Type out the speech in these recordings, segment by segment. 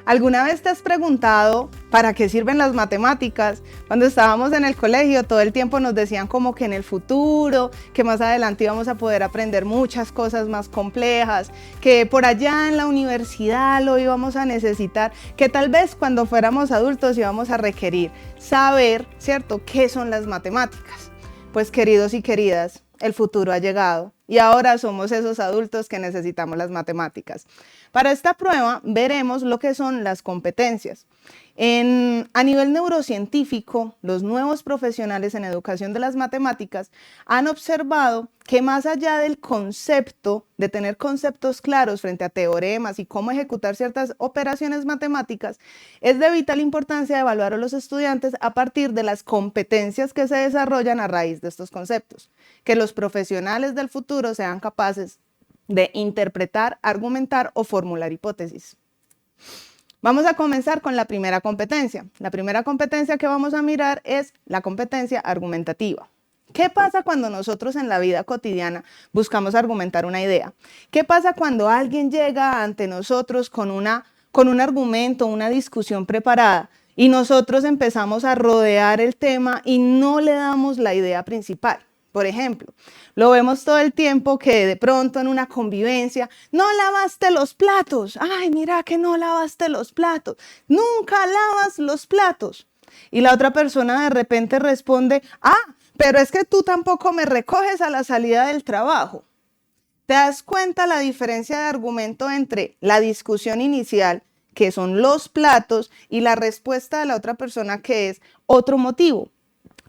¿Alguna vez te has preguntado para qué sirven las matemáticas? Cuando estábamos en el colegio todo el tiempo nos decían como que en el futuro, que más adelante íbamos a poder aprender muchas cosas más complejas, que por allá en la universidad lo íbamos a necesitar, que tal vez cuando fuéramos adultos íbamos a requerir saber, ¿cierto?, qué son las matemáticas. Pues queridos y queridas, el futuro ha llegado y ahora somos esos adultos que necesitamos las matemáticas. Para esta prueba veremos lo que son las competencias. A nivel neurocientífico, los nuevos profesionales en educación de las matemáticas han observado que más allá del concepto, de tener conceptos claros frente a teoremas y cómo ejecutar ciertas operaciones matemáticas, es de vital importancia evaluar a los estudiantes a partir de las competencias que se desarrollan a raíz de estos conceptos, que los profesionales del futuro sean capaces de interpretar, argumentar o formular hipótesis. Vamos a comenzar con la primera competencia. La primera competencia que vamos a mirar es la competencia argumentativa. ¿Qué pasa cuando nosotros en la vida cotidiana buscamos argumentar una idea? ¿Qué pasa cuando alguien llega ante nosotros con un argumento, una discusión preparada y nosotros empezamos a rodear el tema y no le damos la idea principal? Por ejemplo, lo vemos todo el tiempo que de pronto en una convivencia, no lavaste los platos, ay, mira que no lavaste los platos, nunca lavas los platos. Y la otra persona de repente responde, pero es que tú tampoco me recoges a la salida del trabajo. ¿Te das cuenta la diferencia de argumento entre la discusión inicial, que son los platos, y la respuesta de la otra persona, que es otro motivo?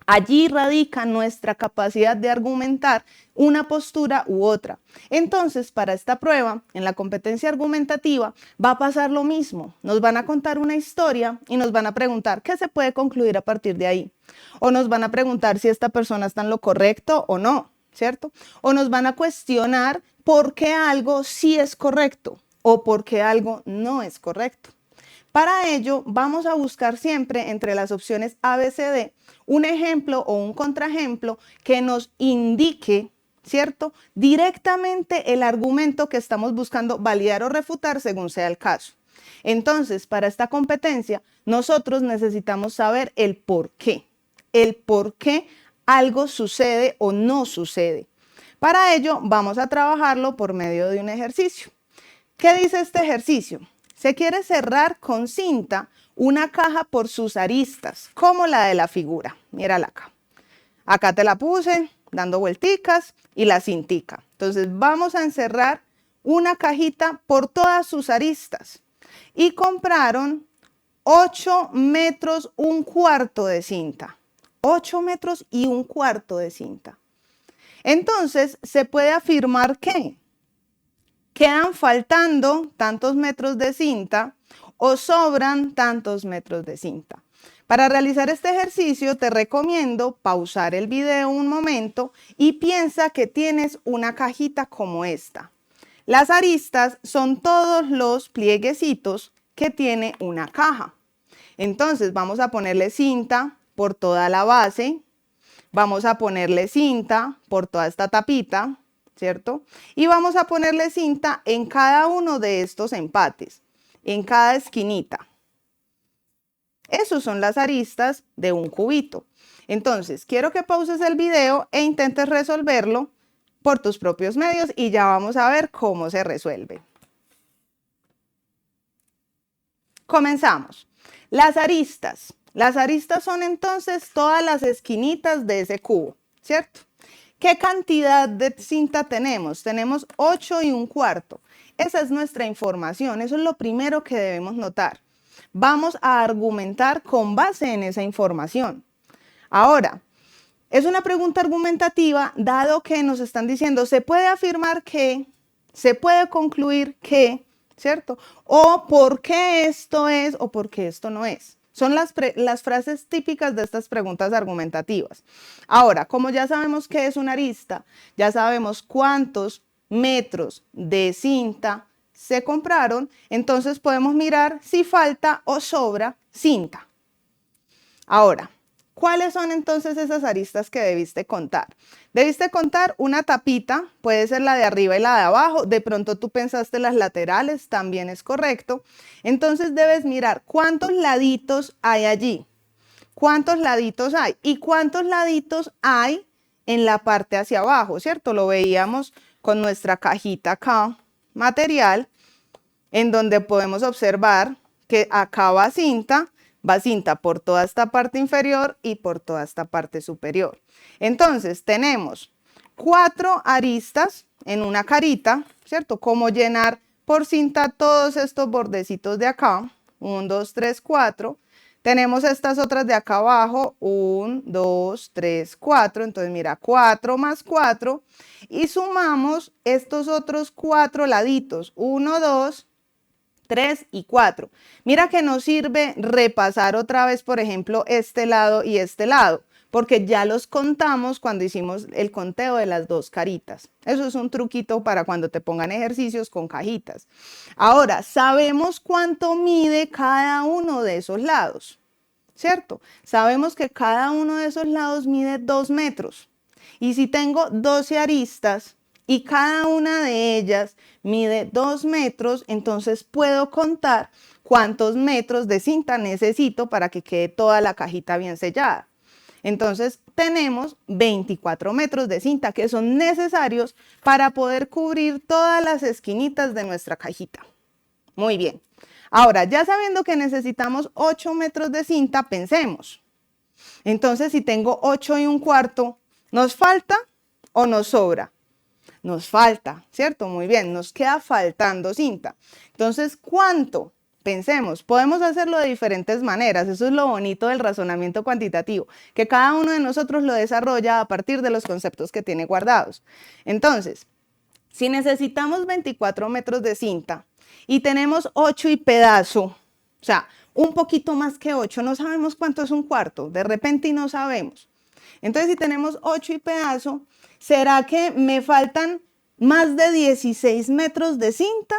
Allí radica nuestra capacidad de argumentar una postura u otra. Entonces, para esta prueba, en la competencia argumentativa, va a pasar lo mismo. Nos van a contar una historia y nos van a preguntar qué se puede concluir a partir de ahí. O nos van a preguntar si esta persona está en lo correcto o no, ¿cierto? O nos van a cuestionar por qué algo sí es correcto o por qué algo no es correcto. Para ello, vamos a buscar siempre entre las opciones A, B, C, D un ejemplo o un contraejemplo que nos indique, ¿cierto?, directamente el argumento que estamos buscando validar o refutar según sea el caso. Entonces, para esta competencia, nosotros necesitamos saber el por qué algo sucede o no sucede. Para ello, vamos a trabajarlo por medio de un ejercicio. ¿Qué dice este ejercicio? Se quiere cerrar con cinta una caja por sus aristas, como la de la figura. Mírala acá. Acá te la puse, dando vuelticas y la cintica. Entonces vamos a encerrar una cajita por todas sus aristas. Y compraron 8 metros un cuarto de cinta. 8 metros y un cuarto de cinta. Entonces se puede afirmar que quedan faltando tantos metros de cinta o sobran tantos metros de cinta. Para realizar este ejercicio te recomiendo pausar el video un momento y piensa que tienes una cajita como esta. Las aristas son todos los plieguecitos que tiene una caja. Entonces vamos a ponerle cinta por toda la base, vamos a ponerle cinta por toda esta tapita, ¿cierto? Y vamos a ponerle cinta en cada uno de estos empates, en cada esquinita. Esos son las aristas de un cubito. Entonces, quiero que pauses el video e intentes resolverlo por tus propios medios y ya vamos a ver cómo se resuelve. Comenzamos. Las aristas. Las aristas son entonces todas las esquinitas de ese cubo, ¿cierto? ¿Qué cantidad de cinta tenemos? Tenemos 8 y un cuarto. Esa es nuestra información, eso es lo primero que debemos notar. Vamos a argumentar con base en esa información. Ahora, es una pregunta argumentativa dado que nos están diciendo, se puede afirmar que, se puede concluir que, ¿cierto? O por qué esto es o por qué esto no es. Son las frases típicas de estas preguntas argumentativas. Ahora, como ya sabemos qué es una arista, ya sabemos cuántos metros de cinta se compraron, entonces podemos mirar si falta o sobra cinta. Ahora, ¿Cuáles son entonces esas aristas que debiste contar? Debiste contar una tapita, puede ser la de arriba y la de abajo, de pronto tú pensaste las laterales, también es correcto. Entonces debes mirar cuántos laditos hay allí, cuántos laditos hay y cuántos laditos hay en la parte hacia abajo, ¿cierto? Lo veíamos con nuestra cajita acá, material, en donde podemos observar que acá va cinta por toda esta parte inferior y por toda esta parte superior. Entonces tenemos 4 aristas en una carita, ¿cierto? Como llenar por cinta todos estos bordecitos de acá, 1, 2, 3, 4. Tenemos estas otras de acá abajo, 1, 2, 3, 4, entonces mira, 4 más 4 y sumamos estos otros 4 laditos, 1, 2, 3 y 4. Mira que nos sirve repasar otra vez, por ejemplo, este lado y este lado, porque ya los contamos cuando hicimos el conteo de las 2 caritas. Eso es un truquito para cuando te pongan ejercicios con cajitas. Ahora, sabemos cuánto mide cada uno de esos lados, ¿cierto? Sabemos que cada uno de esos lados mide 2 metros. Y si tengo 12 aristas, y cada una de ellas mide 2 metros, entonces puedo contar cuántos metros de cinta necesito para que quede toda la cajita bien sellada. Entonces tenemos 24 metros de cinta que son necesarios para poder cubrir todas las esquinitas de nuestra cajita. Muy bien. Ahora, ya sabiendo que necesitamos 8 metros de cinta, pensemos. Entonces, si tengo 8 y un cuarto, ¿nos falta o nos sobra? Nos falta, ¿cierto? Muy bien, nos queda faltando cinta. Entonces, ¿cuánto? Pensemos, podemos hacerlo de diferentes maneras. Eso es lo bonito del razonamiento cuantitativo, que cada uno de nosotros lo desarrolla a partir de los conceptos que tiene guardados. Entonces, si necesitamos 24 metros de cinta y tenemos 8 y pedazo, o sea, un poquito más que 8, no sabemos cuánto es un cuarto, de repente y no sabemos. Entonces, si tenemos 8 y pedazo, ¿será que me faltan más de 16 metros de cinta?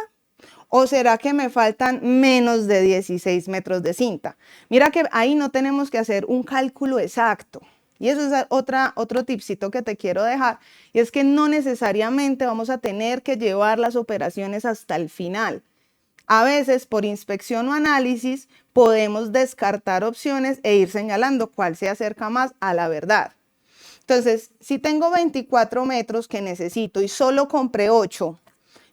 ¿O será que me faltan menos de 16 metros de cinta? Mira que ahí no tenemos que hacer un cálculo exacto. Y eso es otro tipcito que te quiero dejar. Y es que no necesariamente vamos a tener que llevar las operaciones hasta el final. A veces, por inspección o análisis, podemos descartar opciones e ir señalando cuál se acerca más a la verdad. Entonces, si tengo 24 metros que necesito y solo compré 8,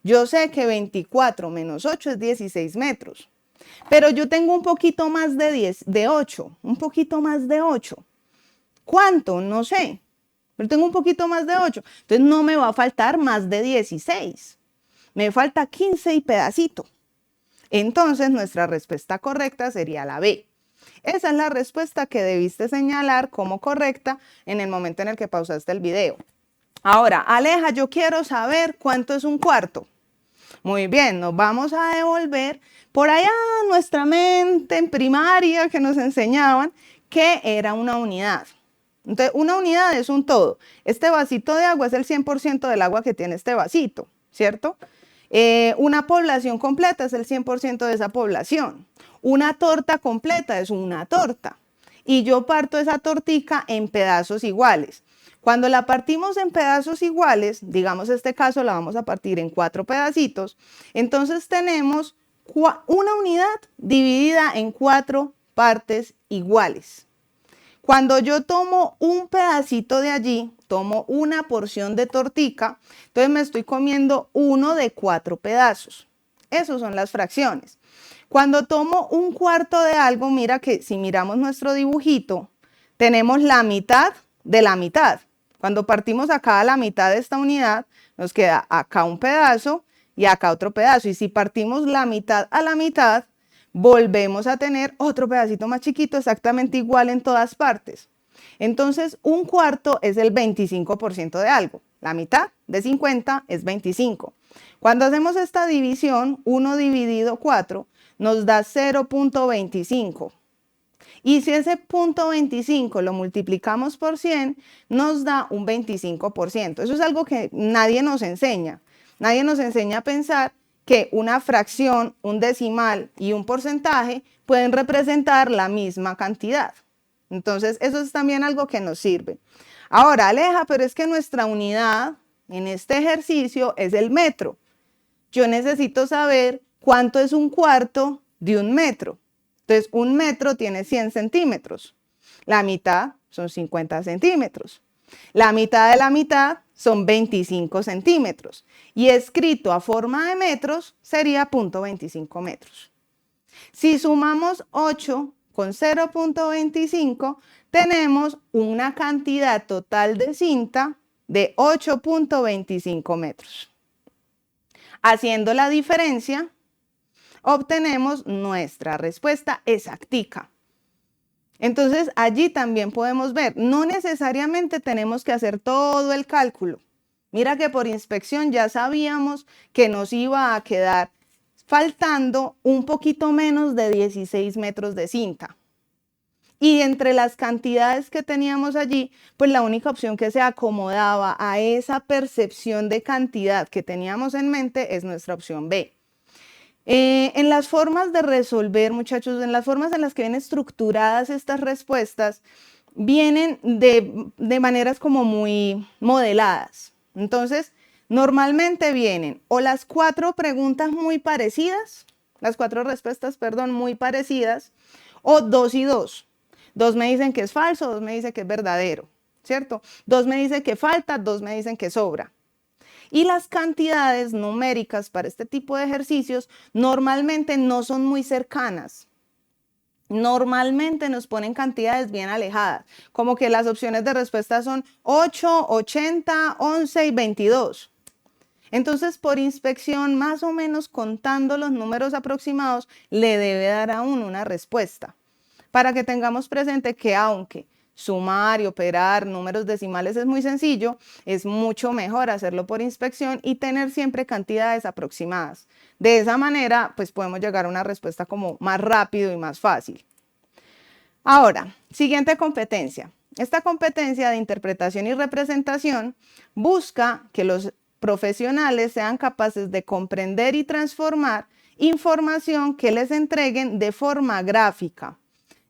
yo sé que 24 menos 8 es 16 metros. Pero yo tengo un poquito más de 8, un poquito más de 8. ¿Cuánto? No sé. Pero tengo un poquito más de 8. Entonces no me va a faltar más de 16. Me falta 15 y pedacito. Entonces nuestra respuesta correcta sería la B. Esa es la respuesta que debiste señalar como correcta en el momento en el que pausaste el video. Ahora, Aleja, yo quiero saber cuánto es un cuarto. Muy bien, nos vamos a devolver por allá a nuestra mente en primaria que nos enseñaban que era una unidad. Entonces, una unidad es un todo. Este vasito de agua es el 100% del agua que tiene este vasito, ¿cierto? Una población completa es el 100% de esa población. Una torta completa es una torta. Y yo parto esa tortica en pedazos iguales. Cuando la partimos en pedazos iguales, digamos este caso la vamos a partir en 4 pedacitos, entonces tenemos una unidad dividida en 4 partes iguales. Cuando yo tomo un pedacito de allí, tomo una porción de tortica, entonces me estoy comiendo uno de 4 pedazos. Esas son las fracciones. Cuando tomo un cuarto de algo, mira que si miramos nuestro dibujito, tenemos la mitad de la mitad. Cuando partimos acá a la mitad de esta unidad, nos queda acá un pedazo y acá otro pedazo. Y si partimos la mitad a la mitad, volvemos a tener otro pedacito más chiquito, exactamente igual en todas partes. Entonces, un cuarto es el 25% de algo. La mitad de 50 es 25. Cuando hacemos esta división, 1 dividido 4 nos da 0.25. Y si ese 0.25 lo multiplicamos por 100, nos da un 25%. Eso es algo que nadie nos enseña. Nadie nos enseña a pensar que una fracción, un decimal y un porcentaje pueden representar la misma cantidad. Entonces, eso es también algo que nos sirve. Ahora, Aleja, pero es que nuestra unidad en este ejercicio es el metro. Yo necesito saber cuánto es un cuarto de un metro. Entonces, un metro tiene 100 centímetros. La mitad son 50 centímetros. La mitad de la mitad son 25 centímetros. Y escrito a forma de metros sería 0.25 metros. Si sumamos 8 con 0.25, tenemos una cantidad total de cinta de 8.25 metros. Haciendo la diferencia, obtenemos nuestra respuesta exactica. Entonces, allí también podemos ver, no necesariamente tenemos que hacer todo el cálculo. Mira que por inspección ya sabíamos que nos iba a quedar faltando un poquito menos de 16 metros de cinta. Y entre las cantidades que teníamos allí, pues la única opción que se acomodaba a esa percepción de cantidad que teníamos en mente es nuestra opción B. En las formas de resolver, muchachos, en las formas en las que vienen estructuradas estas respuestas, vienen de maneras como muy modeladas. Entonces, normalmente vienen o las 4 preguntas muy parecidas, las 4 respuestas, perdón, muy parecidas, o 2 y 2. 2 me dicen que es falso, 2 me dicen que es verdadero, ¿cierto? 2 me dicen que falta, 2 me dicen que sobra. Y las cantidades numéricas para este tipo de ejercicios normalmente no son muy cercanas. Normalmente nos ponen cantidades bien alejadas, como que las opciones de respuesta son 8, 80, 11 y 22. Entonces, por inspección, más o menos contando los números aproximados, le debe dar a uno una respuesta. Para que tengamos presente que aunque sumar y operar números decimales es muy sencillo, es mucho mejor hacerlo por inspección y tener siempre cantidades aproximadas. De esa manera, pues podemos llegar a una respuesta como más rápido y más fácil. Ahora, siguiente competencia. Esta competencia de interpretación y representación busca que los profesionales sean capaces de comprender y transformar información que les entreguen de forma gráfica.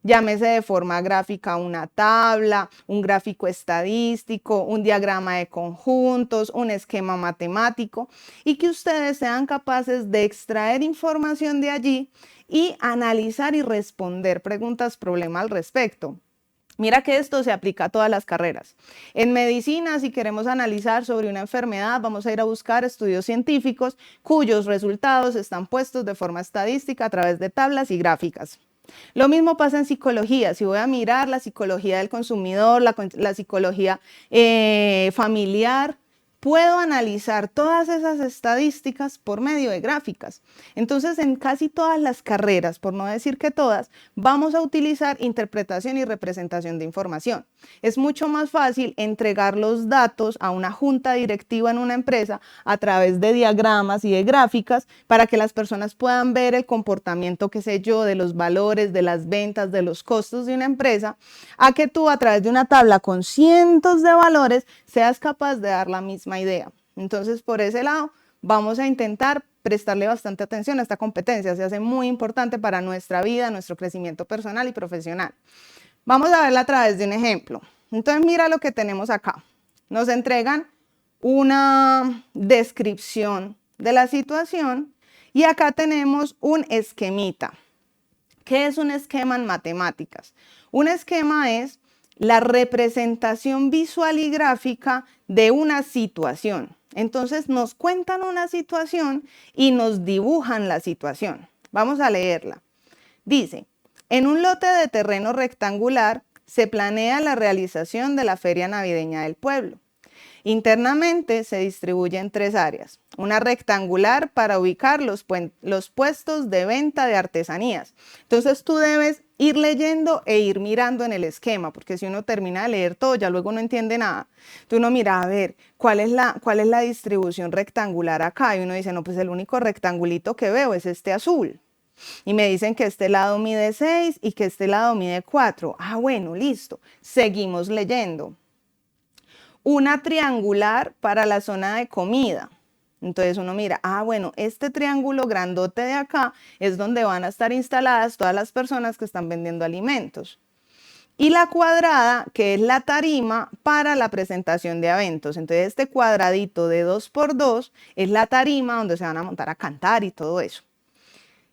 Llámese de forma gráfica una tabla, un gráfico estadístico, un diagrama de conjuntos, un esquema matemático, y que ustedes sean capaces de extraer información de allí y analizar y responder preguntas, problema al respecto. Mira que esto se aplica a todas las carreras. En medicina, si queremos analizar sobre una enfermedad, vamos a ir a buscar estudios científicos cuyos resultados están puestos de forma estadística a través de tablas y gráficas. Lo mismo pasa en psicología. Si voy a mirar la psicología del consumidor, la psicología familiar, puedo analizar todas esas estadísticas por medio de gráficas. Entonces, en casi todas las carreras, por no decir que todas, vamos a utilizar interpretación y representación de información. Es mucho más fácil entregar los datos a una junta directiva en una empresa a través de diagramas y de gráficas para que las personas puedan ver el comportamiento, qué sé yo, de los valores, de las ventas, de los costos de una empresa, a que tú a través de una tabla con cientos de valores seas capaz de dar la misma idea. Entonces, por ese lado, vamos a intentar prestarle bastante atención a esta competencia. Se hace muy importante para nuestra vida, nuestro crecimiento personal y profesional. Vamos a verla a través de un ejemplo. Entonces, mira lo que tenemos acá. Nos entregan una descripción de la situación y acá tenemos un esquemita. ¿Qué es un esquema en matemáticas? Un esquema es la representación visual y gráfica de una situación. Entonces nos cuentan una situación y nos dibujan la situación. Vamos a leerla. Dice, en un lote de terreno rectangular se planea la realización de la feria navideña del pueblo. Internamente se distribuye en 3 áreas. Una rectangular para ubicar los puestos de venta de artesanías. Entonces tú debes ir leyendo e ir mirando en el esquema, porque si uno termina de leer todo, ya luego no entiende nada. Entonces uno mira, a ver, ¿cuál es la distribución rectangular acá? Y uno dice, no, pues el único rectangulito que veo es este azul. Y me dicen que este lado mide 6 y que este lado mide 4. Ah, bueno, listo. Seguimos leyendo. Una triangular para la zona de comida. Entonces uno mira, ah, bueno, este triángulo grandote de acá es donde van a estar instaladas todas las personas que están vendiendo alimentos. y la cuadrada, que es la tarima para la presentación de eventos. Entonces este cuadradito de 2x2 es la tarima donde se van a montar a cantar y todo eso.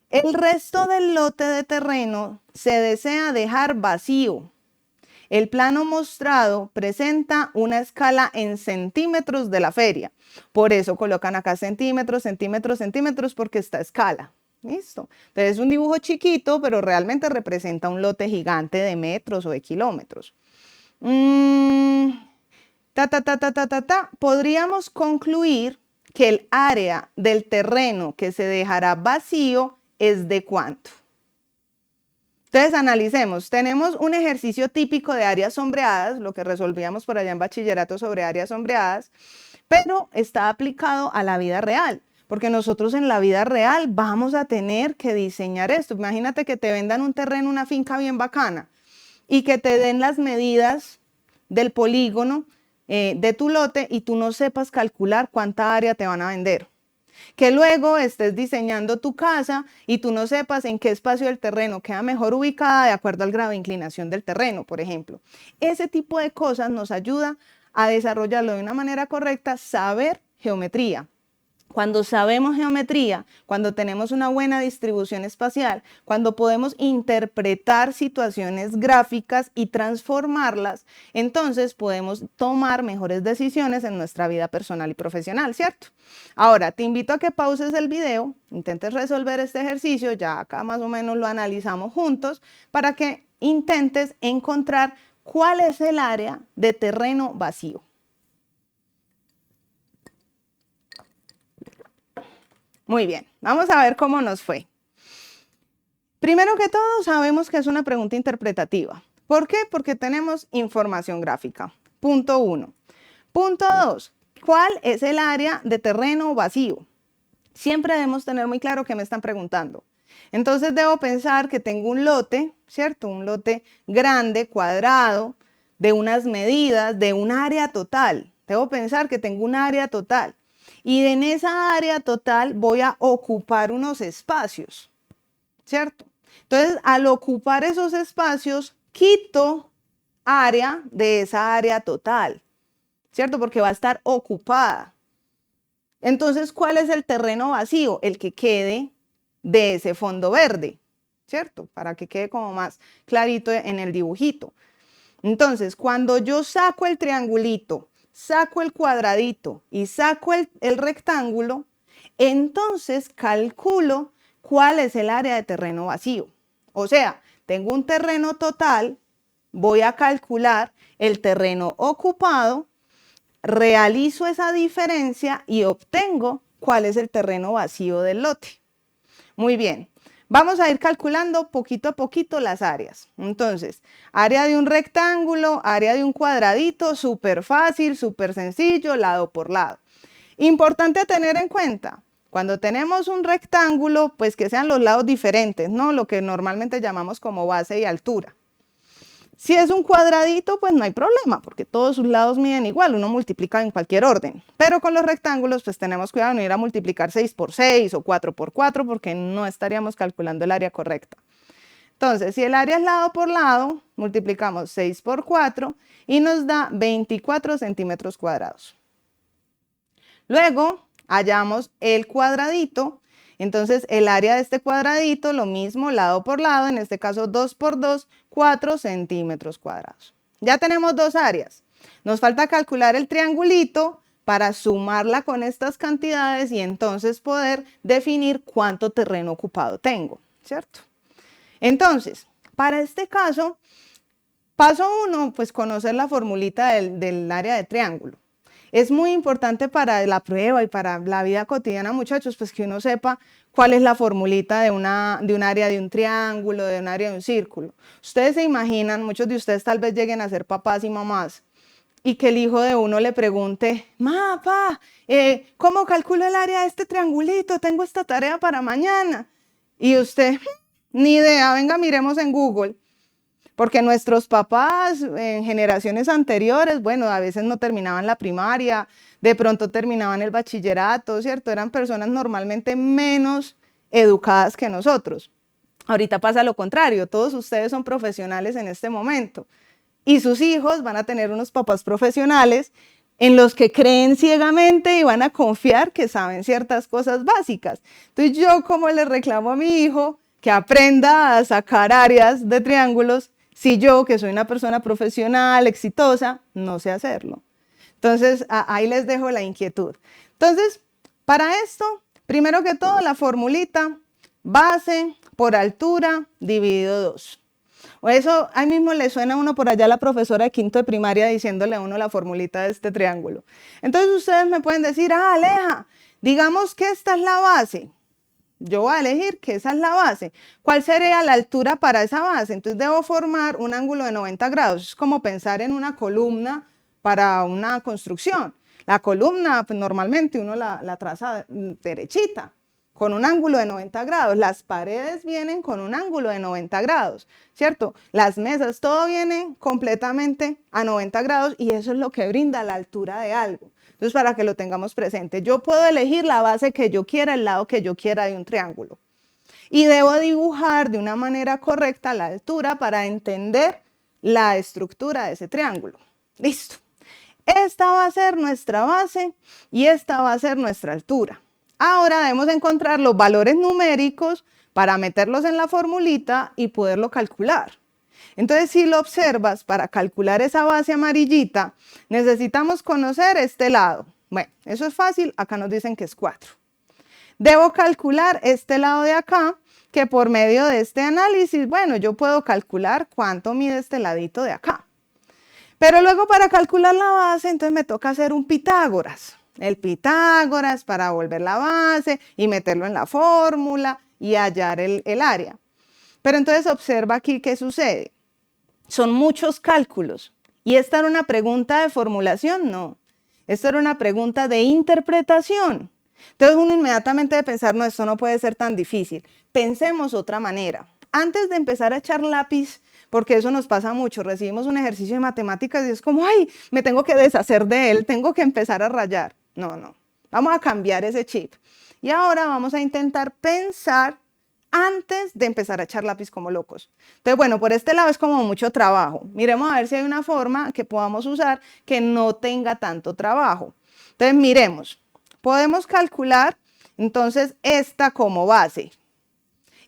El resto del lote de terreno se desea dejar vacío. El plano mostrado presenta una escala en centímetros de la feria. Por eso colocan acá centímetros, centímetros, centímetros, porque está a escala. ¿Listo? Entonces es un dibujo chiquito, pero realmente representa un lote gigante de metros o de kilómetros. Podríamos concluir que el área del terreno que se dejará vacío es de ¿cuánto? Entonces analicemos, tenemos un ejercicio típico de áreas sombreadas, lo que resolvíamos por allá en bachillerato sobre áreas sombreadas, pero está aplicado a la vida real, porque nosotros en la vida real vamos a tener que diseñar esto. Imagínate que te vendan un terreno, una finca bien bacana, y que te den las medidas del polígono de tu lote y tú no sepas calcular cuánta área te van a vender. Que luego estés diseñando tu casa y tú no sepas en qué espacio del terreno queda mejor ubicada de acuerdo al grado de inclinación del terreno, por ejemplo. Ese tipo de cosas nos ayuda a desarrollarlo de una manera correcta, saber geometría. Cuando sabemos geometría, cuando tenemos una buena distribución espacial, cuando podemos interpretar situaciones gráficas y transformarlas, entonces podemos tomar mejores decisiones en nuestra vida personal y profesional, ¿cierto? Ahora, te invito a que pauses el video, intentes resolver este ejercicio, ya acá más o menos lo analizamos juntos, para que intentes encontrar cuál es el área de terreno vacío. Muy bien, vamos a ver cómo nos fue. Primero que todo, sabemos que es una pregunta interpretativa. ¿Por qué? Porque tenemos información gráfica. Punto 1. Punto 2. ¿Cuál es el área de terreno vacío? Siempre debemos tener muy claro qué me están preguntando. Entonces debo pensar que tengo un lote, ¿cierto? Un lote grande, cuadrado, de unas medidas, de un área total. Debo pensar que tengo un área total. Y en esa área total voy a ocupar unos espacios, ¿cierto? Entonces, al ocupar esos espacios, quito área de esa área total, ¿cierto? Porque va a estar ocupada. Entonces, ¿cuál es el terreno vacío? El que quede de ese fondo verde, ¿cierto? Para que quede como más clarito en el dibujito. Entonces, cuando yo saco el triangulito, saco el cuadradito y saco el rectángulo, entonces calculo cuál es el área de terreno vacío. O sea, tengo un terreno total, voy a calcular el terreno ocupado, realizo esa diferencia y obtengo cuál es el terreno vacío del lote. Muy bien. Vamos a ir calculando poquito a poquito las áreas. Entonces, área de un rectángulo, área de un cuadradito, súper fácil, súper sencillo, lado por lado. Importante tener en cuenta, cuando tenemos un rectángulo, pues que sean los lados diferentes, ¿no? Lo que normalmente llamamos como base y altura. Si es un cuadradito, pues no hay problema, porque todos sus lados miden igual, uno multiplica en cualquier orden. Pero con los rectángulos, pues tenemos cuidado de no ir a multiplicar 6 por 6 o 4 por 4, porque no estaríamos calculando el área correcta. Entonces, si el área es lado por lado, multiplicamos 6 por 4 y nos da 24 centímetros cuadrados. Luego, hallamos el cuadradito. Entonces, el área de este cuadradito, lo mismo, lado por lado, en este caso 2 por 2, 4 centímetros cuadrados. Ya tenemos dos áreas. Nos falta calcular el triangulito para sumarla con estas cantidades y entonces poder definir cuánto terreno ocupado tengo, ¿cierto? Entonces, para este caso, paso 1, pues conocer la formulita del área de triángulo. Es muy importante para la prueba y para la vida cotidiana, muchachos, pues que uno sepa cuál es la formulita de un área de un triángulo, de un área de un círculo. Ustedes se imaginan, muchos de ustedes tal vez lleguen a ser papás y mamás, y que el hijo de uno le pregunte, papá, ¿cómo calculo el área de este triangulito? Tengo esta tarea para mañana. Y usted, ni idea, venga, miremos en Google. Porque nuestros papás en generaciones anteriores, bueno, a veces no terminaban la primaria, de pronto terminaban el bachillerato, ¿cierto? Eran personas normalmente menos educadas que nosotros. Ahorita pasa lo contrario, todos ustedes son profesionales en este momento y sus hijos van a tener unos papás profesionales en los que creen ciegamente y van a confiar que saben ciertas cosas básicas. Entonces yo como le reclamo a mi hijo que aprenda a sacar áreas de triángulos si yo, que soy una persona profesional, exitosa, no sé hacerlo. Entonces ahí les dejo la inquietud. Entonces, para esto, primero que todo, la formulita base por altura dividido 2. O eso ahí mismo le suena a uno por allá a la profesora de quinto de primaria diciéndole a uno la formulita de este triángulo. Entonces ustedes me pueden decir, Aleja, digamos que esta es la base. Yo voy a elegir que esa es la base. ¿Cuál sería la altura para esa base? Entonces debo formar un ángulo de 90 grados. Es como pensar en una columna para una construcción. La columna, pues, normalmente uno la traza derechita, con un ángulo de 90 grados. Las paredes vienen con un ángulo de 90 grados, ¿cierto? Las mesas, todo viene completamente a 90 grados y eso es lo que brinda la altura de algo. Entonces, para que lo tengamos presente, yo puedo elegir la base que yo quiera, el lado que yo quiera de un triángulo. Y debo dibujar de una manera correcta la altura para entender la estructura de ese triángulo. Listo. Esta va a ser nuestra base y esta va a ser nuestra altura. Ahora debemos encontrar los valores numéricos para meterlos en la formulita y poderlo calcular. Entonces, si lo observas, para calcular esa base amarillita, necesitamos conocer este lado. Bueno, eso es fácil, acá nos dicen que es 4. Debo calcular este lado de acá, que por medio de este análisis, bueno, yo puedo calcular cuánto mide este ladito de acá. Pero luego para calcular la base, entonces me toca hacer un Pitágoras. El Pitágoras para volver la base y meterlo en la fórmula y hallar el área. Pero entonces observa aquí qué sucede. Son muchos cálculos. ¿Y esta era una pregunta de formulación? No. Esta era una pregunta de interpretación. Entonces uno inmediatamente debe pensar, no, esto no puede ser tan difícil. Pensemos otra manera. Antes de empezar a echar lápiz, porque eso nos pasa mucho, recibimos un ejercicio de matemáticas y es como, ay, me tengo que deshacer de él, tengo que empezar a rayar. No, no. Vamos a cambiar ese chip. Y ahora vamos a intentar pensar antes de empezar a echar lápiz como locos. Entonces, bueno, por este lado es como mucho trabajo. Miremos a ver si hay una forma que podamos usar que no tenga tanto trabajo. Entonces, miremos. Podemos calcular, entonces, esta como base.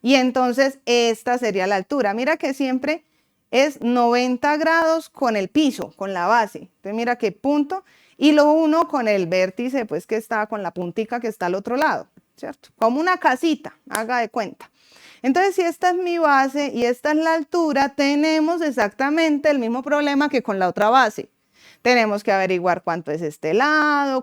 Y entonces, esta sería la altura. Mira que siempre es 90 grados con el piso, con la base. Entonces, mira qué punto. Y lo uno con el vértice, pues que está con la puntica que está al otro lado, ¿cierto? Como una casita, haga de cuenta. Entonces, si esta es mi base y esta es la altura, tenemos exactamente el mismo problema que con la otra base. Tenemos que averiguar cuánto es este lado,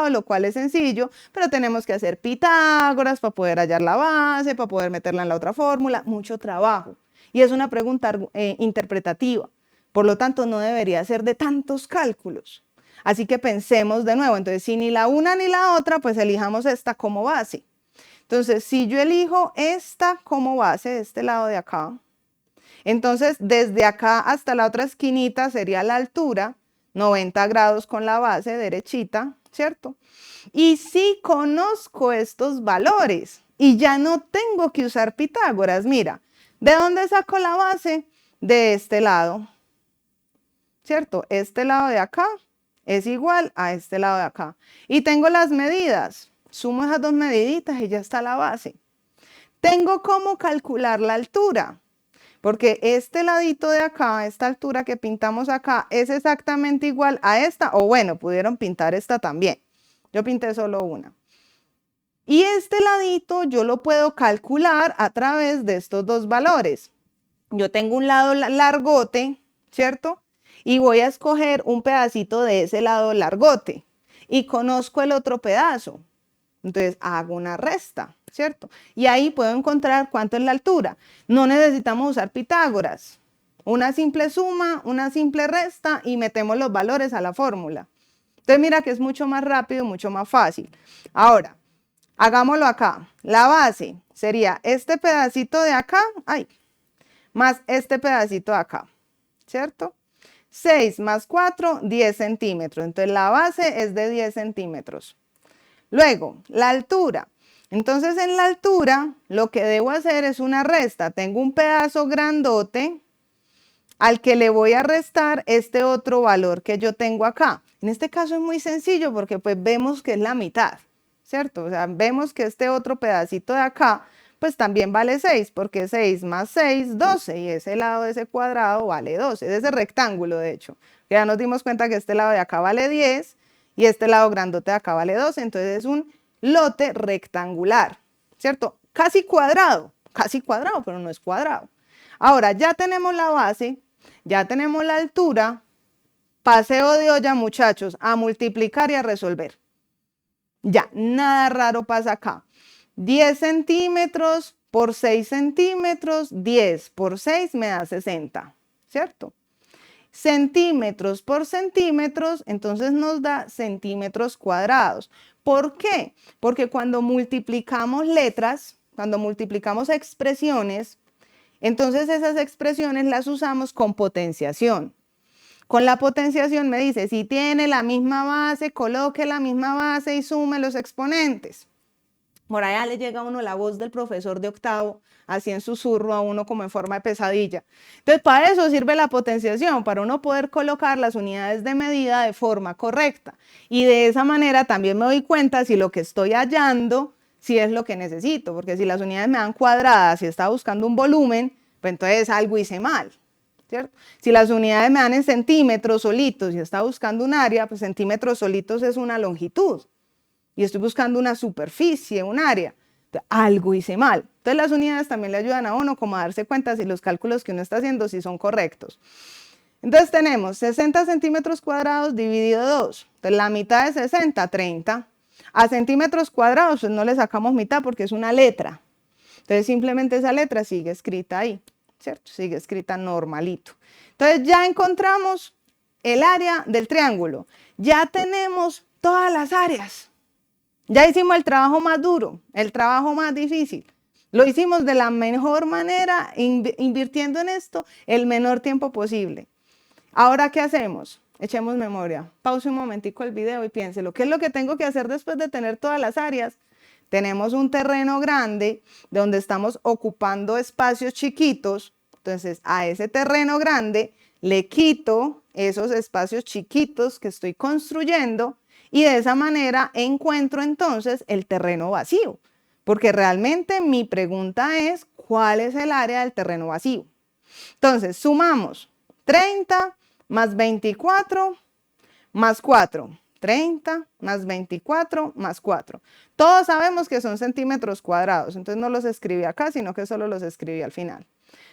lo cual es sencillo, pero tenemos que hacer Pitágoras para poder hallar la base, para poder meterla en la otra fórmula, mucho trabajo. Y es una pregunta interpretativa, por lo tanto no debería ser de tantos cálculos. Así que pensemos de nuevo, entonces si ni la una ni la otra, pues elijamos esta como base. Entonces, si yo elijo esta como base de este lado de acá, entonces desde acá hasta la otra esquinita sería la altura, 90 grados con la base derechita, ¿cierto? Y si conozco estos valores y ya no tengo que usar Pitágoras, mira, ¿de dónde saco la base? De este lado, ¿cierto? Este lado de acá es igual a este lado de acá. Y tengo las medidas. Sumo esas dos mediditas y ya está la base. Tengo cómo calcular la altura, porque este ladito de acá, esta altura que pintamos acá, es exactamente igual a esta, o bueno, pudieron pintar esta también. Yo pinté solo una. Y este ladito yo lo puedo calcular a través de estos dos valores. Yo tengo un lado largote, ¿cierto? Y voy a escoger un pedacito de ese lado largote. Y conozco el otro pedazo. Entonces hago una resta, ¿cierto? Y ahí puedo encontrar cuánto es la altura. No necesitamos usar Pitágoras. Una simple suma, una simple resta y metemos los valores a la fórmula. Entonces mira que es mucho más rápido, mucho más fácil. Ahora, hagámoslo acá. La base sería este pedacito de acá, más este pedacito de acá, ¿cierto? 6 más 4, 10 centímetros. Entonces la base es de 10 centímetros. Luego, la altura. Entonces en la altura lo que debo hacer es una resta. Tengo un pedazo grandote al que le voy a restar este otro valor que yo tengo acá. En este caso es muy sencillo porque pues vemos que es la mitad, ¿cierto? O sea, vemos que este otro pedacito de acá pues también vale 6, porque 6 más 6, 12, y ese lado de ese cuadrado vale 12, de ese rectángulo de hecho. Ya nos dimos cuenta que este lado de acá vale 10 y este lado grandote de acá vale 12, entonces es un lote rectangular, ¿cierto? Casi cuadrado, pero no es cuadrado. Ahora ya tenemos la base, ya tenemos la altura, paseo de olla muchachos, a multiplicar y a resolver. Ya, nada raro pasa acá. 10 centímetros por 6 centímetros, 10 por 6 me da 60, ¿cierto? Centímetros por centímetros, entonces nos da centímetros cuadrados. ¿Por qué? Porque cuando multiplicamos letras, cuando multiplicamos expresiones, entonces esas expresiones las usamos con potenciación. Con la potenciación me dice, si tiene la misma base, coloque la misma base y sume los exponentes. Por allá le llega a uno la voz del profesor de octavo, así en susurro a uno como en forma de pesadilla. Entonces, para eso sirve la potenciación, para uno poder colocar las unidades de medida de forma correcta. Y de esa manera también me doy cuenta si lo que estoy hallando, si es lo que necesito, porque si las unidades me dan cuadradas y estaba buscando un volumen, pues entonces algo hice mal, ¿cierto? Si las unidades me dan en centímetros solitos y está buscando un área, pues centímetros solitos es una longitud. Y estoy buscando una superficie, un área, algo hice mal. Entonces las unidades también le ayudan a uno como a darse cuenta si los cálculos que uno está haciendo si son correctos. Entonces tenemos 60 centímetros cuadrados dividido 2. Entonces la mitad de 60, 30. A centímetros cuadrados pues no le sacamos mitad porque es una letra. Entonces simplemente esa letra sigue escrita ahí, ¿cierto? Sigue escrita normalito. Entonces ya encontramos el área del triángulo. Ya tenemos todas las áreas. Ya hicimos el trabajo más duro, el trabajo más difícil. Lo hicimos de la mejor manera, invirtiendo en esto el menor tiempo posible. Ahora, ¿qué hacemos? Echemos memoria. Pause un momentico el video y piénselo. ¿Qué es lo que tengo que hacer después de tener todas las áreas? Tenemos un terreno grande donde estamos ocupando espacios chiquitos. Entonces, a ese terreno grande le quito esos espacios chiquitos que estoy construyendo y de esa manera encuentro entonces el terreno vacío. Porque realmente mi pregunta es, ¿cuál es el área del terreno vacío? Entonces, sumamos 30 más 24 más 4. 30 más 24 más 4. Todos sabemos que son centímetros cuadrados, entonces no los escribí acá, sino que solo los escribí al final.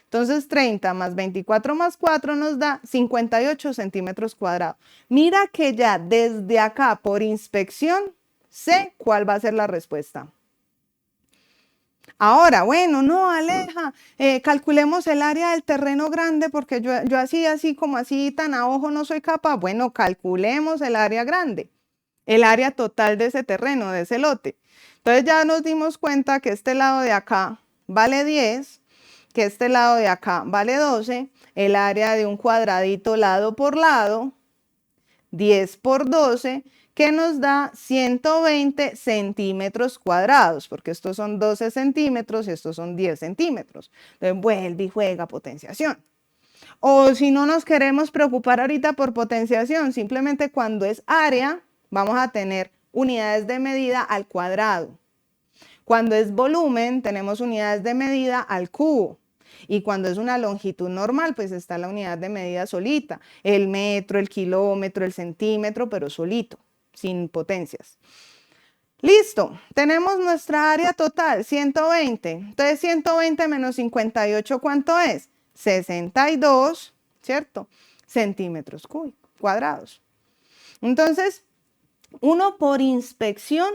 Entonces 30 más 24 más 4 nos da 58 centímetros cuadrados. Mira que ya desde acá por inspección sé cuál va a ser la respuesta. Ahora, bueno, no, Aleja, calculemos el área del terreno grande porque yo así como así tan a ojo no soy capaz. Bueno, calculemos el área grande, el área total de ese terreno, de ese lote. Entonces ya nos dimos cuenta que este lado de acá vale 10, que este lado de acá vale 12, el área de un cuadradito lado por lado, 10 por 12, que nos da 120 centímetros cuadrados, porque estos son 12 centímetros y estos son 10 centímetros. Entonces vuelve y juega potenciación. O si no nos queremos preocupar ahorita por potenciación, simplemente cuando es área, vamos a tener unidades de medida al cuadrado. Cuando es volumen, tenemos unidades de medida al cubo. Y cuando es una longitud normal, pues está la unidad de medida solita. El metro, el kilómetro, el centímetro, pero solito, sin potencias. Listo, tenemos nuestra área total, 120. Entonces 120 menos 58, ¿cuánto es? 62, ¿cierto? Centímetros cuadrados. Entonces, uno por inspección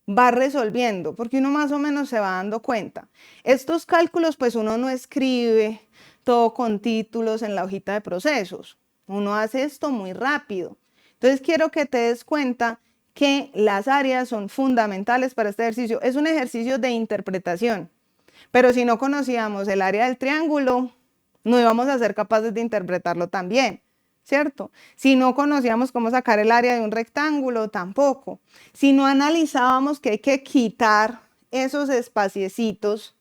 va resolviendo, porque uno más o menos se va dando cuenta. Estos cálculos, pues uno no escribe todo con títulos en la hojita de procesos. Uno hace esto muy rápido. Entonces, quiero que te des cuenta que las áreas son fundamentales para este ejercicio. Es un ejercicio de interpretación, pero si no conocíamos el área del triángulo, no íbamos a ser capaces de interpretarlo tan bien, ¿cierto? Si no conocíamos cómo sacar el área de un rectángulo, tampoco. Si no analizábamos que hay que quitar esos espaciecitos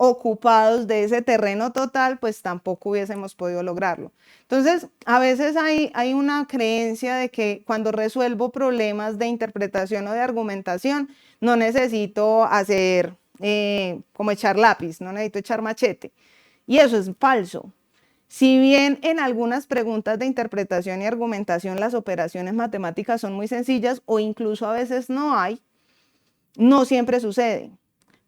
ocupados de ese terreno total, pues tampoco hubiésemos podido lograrlo. Entonces, a veces hay una creencia de que cuando resuelvo problemas de interpretación o de argumentación, no necesito hacer como echar lápiz, no necesito echar machete. Y eso es falso. Si bien en algunas preguntas de interpretación y argumentación las operaciones matemáticas son muy sencillas o incluso a veces no hay, no siempre sucede.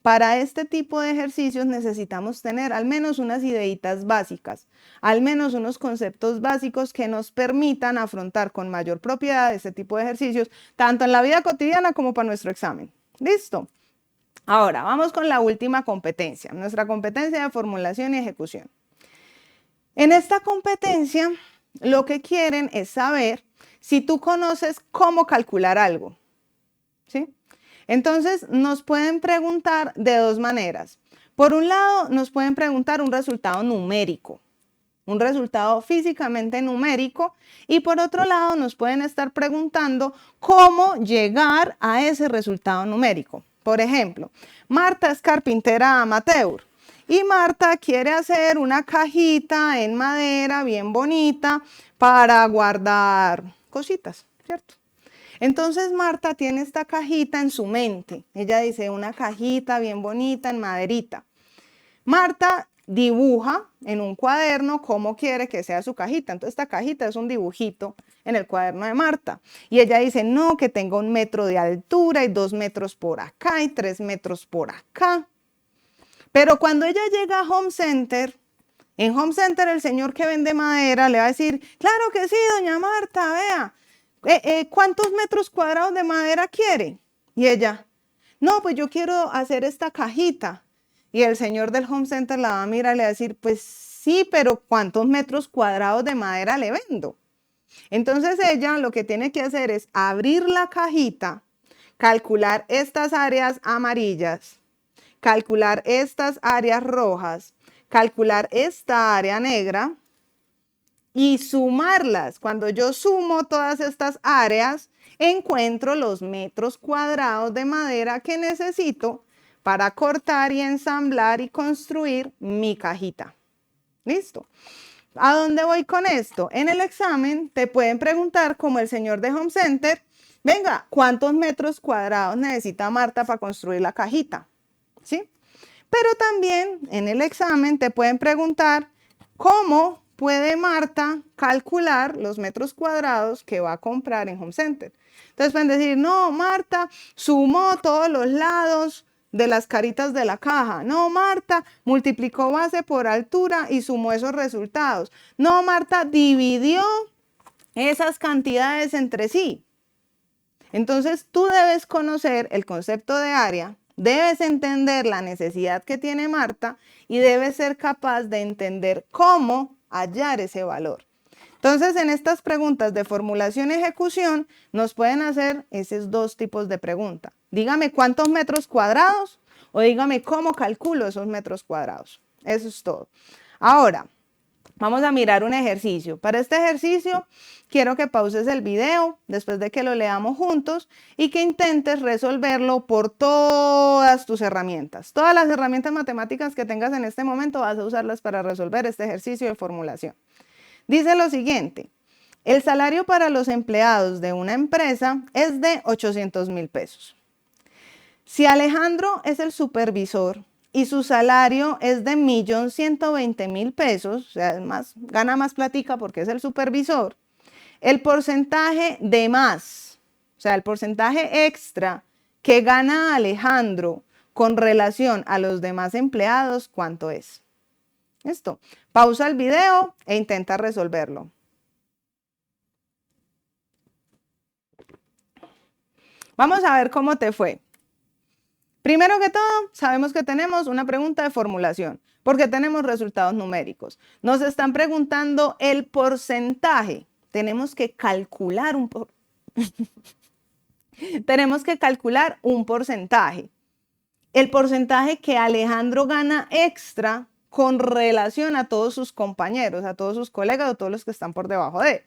Para este tipo de ejercicios necesitamos tener al menos unas ideitas básicas, al menos unos conceptos básicos que nos permitan afrontar con mayor propiedad este tipo de ejercicios, tanto en la vida cotidiana como para nuestro examen. ¿Listo? Ahora, vamos con la última competencia, nuestra competencia de formulación y ejecución. En esta competencia, lo que quieren es saber si tú conoces cómo calcular algo, ¿sí? Entonces, nos pueden preguntar de dos maneras. Por un lado, nos pueden preguntar un resultado numérico, un resultado físicamente numérico, y por otro lado, nos pueden estar preguntando cómo llegar a ese resultado numérico. Por ejemplo, Marta es carpintera amateur y Marta quiere hacer una cajita en madera bien bonita para guardar cositas, ¿cierto? Entonces Marta tiene esta cajita en su mente. Ella dice una cajita bien bonita en maderita. Marta dibuja en un cuaderno cómo quiere que sea su cajita. Entonces esta cajita es un dibujito en el cuaderno de Marta. Y ella dice, no, que tenga 1 metro de altura y 2 metros por acá y 3 metros por acá. Pero cuando ella llega a Home Center, en Home Center el señor que vende madera le va a decir, claro que sí, doña Marta, vea. ¿Cuántos metros cuadrados de madera quiere? Y ella, no, pues yo quiero hacer esta cajita. Y el señor del Home Center la va a mirar y le va a decir, pues sí, pero ¿cuántos metros cuadrados de madera le vendo? Entonces ella lo que tiene que hacer es abrir la cajita, calcular estas áreas amarillas, calcular estas áreas rojas, calcular esta área negra, y sumarlas. Cuando yo sumo todas estas áreas, encuentro los metros cuadrados de madera que necesito para cortar y ensamblar y construir mi cajita. ¿Listo? ¿A dónde voy con esto? En el examen te pueden preguntar, como el señor de Home Center, venga, ¿cuántos metros cuadrados necesita Marta para construir la cajita? ¿Sí? Pero también en el examen te pueden preguntar cómo puede Marta calcular los metros cuadrados que va a comprar en Home Center. Entonces pueden decir, no, Marta sumó todos los lados de las caritas de la caja. No, Marta multiplicó base por altura y sumó esos resultados. No, Marta dividió esas cantidades entre sí. Entonces tú debes conocer el concepto de área, debes entender la necesidad que tiene Marta y debes ser capaz de entender cómo hallar ese valor. Entonces, en estas preguntas de formulación y ejecución, nos pueden hacer esos dos tipos de pregunta. Dígame cuántos metros cuadrados o dígame cómo calculo esos metros cuadrados. Eso es todo. Ahora, vamos a mirar un ejercicio. Para este ejercicio, quiero que pauses el video después de que lo leamos juntos y que intentes resolverlo por todas tus herramientas. Todas las herramientas matemáticas que tengas en este momento vas a usarlas para resolver este ejercicio de formulación. Dice lo siguiente, el salario para los empleados de una empresa es de 800,000 pesos. Si Alejandro es el supervisor y su salario es de 1.120.000 pesos, o sea, gana más platica porque es el supervisor, el porcentaje de más, o sea, el porcentaje extra que gana Alejandro con relación a los demás empleados, ¿cuánto es? Listo. Pausa el video e intenta resolverlo. Vamos a ver cómo te fue. Primero que todo, sabemos que tenemos una pregunta de formulación, porque tenemos resultados numéricos. Nos están preguntando el porcentaje. Tenemos que calcular tenemos que calcular un porcentaje. El porcentaje que Alejandro gana extra con relación a todos sus compañeros, a todos sus colegas o todos los que están por debajo de él.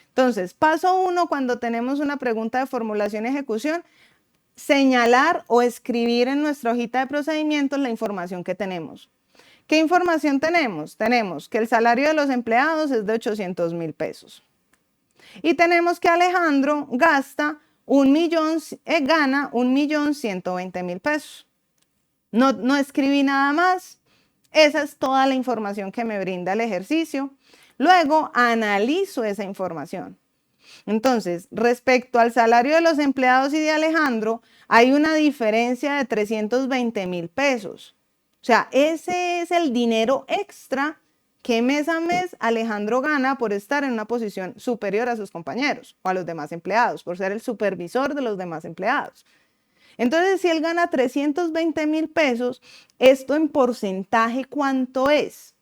Entonces, paso 1, cuando tenemos una pregunta de formulación y ejecución, señalar o escribir en nuestra hojita de procedimientos la información que tenemos. ¿Qué información tenemos? Tenemos que el salario de los empleados es de 800.000 pesos. Y tenemos que Alejandro gana 1.120.000 pesos. No escribí nada más. Esa es toda la información que me brinda el ejercicio. Luego analizo esa información. Entonces, respecto al salario de los empleados y de Alejandro, hay una diferencia de 320.000 pesos. O sea, ese es el dinero extra que mes a mes Alejandro gana por estar en una posición superior a sus compañeros o a los demás empleados, por ser el supervisor de los demás empleados. Entonces, si él gana 320.000 pesos, ¿esto en porcentaje cuánto es?